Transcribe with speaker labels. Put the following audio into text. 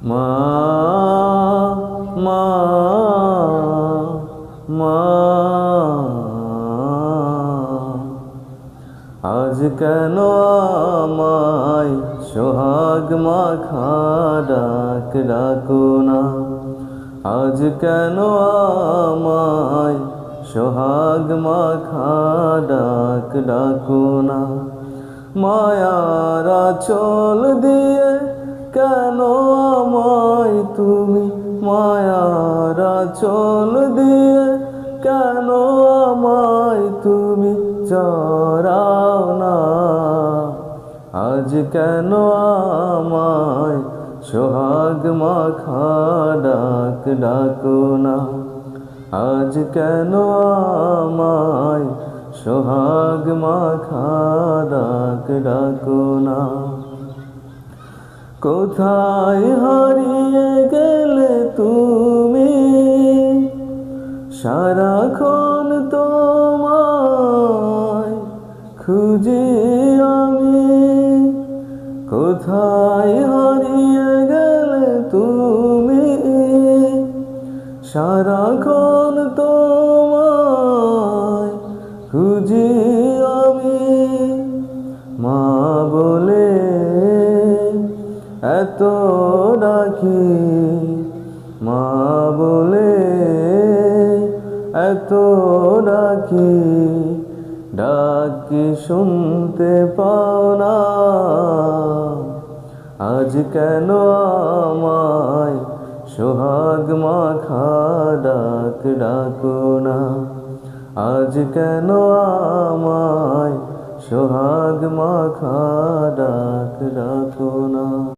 Speaker 1: মা মা মা আজ কেন আমায় সোহাগ মাখা ডাক ডাকো না। আজ কেন আমায় সোহাগ মাখা ডাক ডাকো না। মায়ার আঁচল দিয়ে কেন আমায় তুমি, মায়ার আঁচল দিয়ে কেন আমায় তুমি জড়াও না। আজ কেন আমায় সোহাগ মাখা ডাক ডাকো না। আজ কেন আমায় সোহাগ মাখা ডাক ডাকো না। কোথায় হারিয়ে গেলে তুমি, সারাক্ষণ তোমায় খুঁজি আমি। কোথায় হারিয়ে গেলে তুমি, সারাক্ষণ তোমায় খুঁজি আমি। মা বলে এত ডাকি, মা বলে এত ডাকি, ডাক কি শুনতে পাও না। আজ কেন আমায় সোহাগ মাখা ডাক ডাকো না। আজ কেন আমায় সোহাগ মাখা ডাক ডাকো না।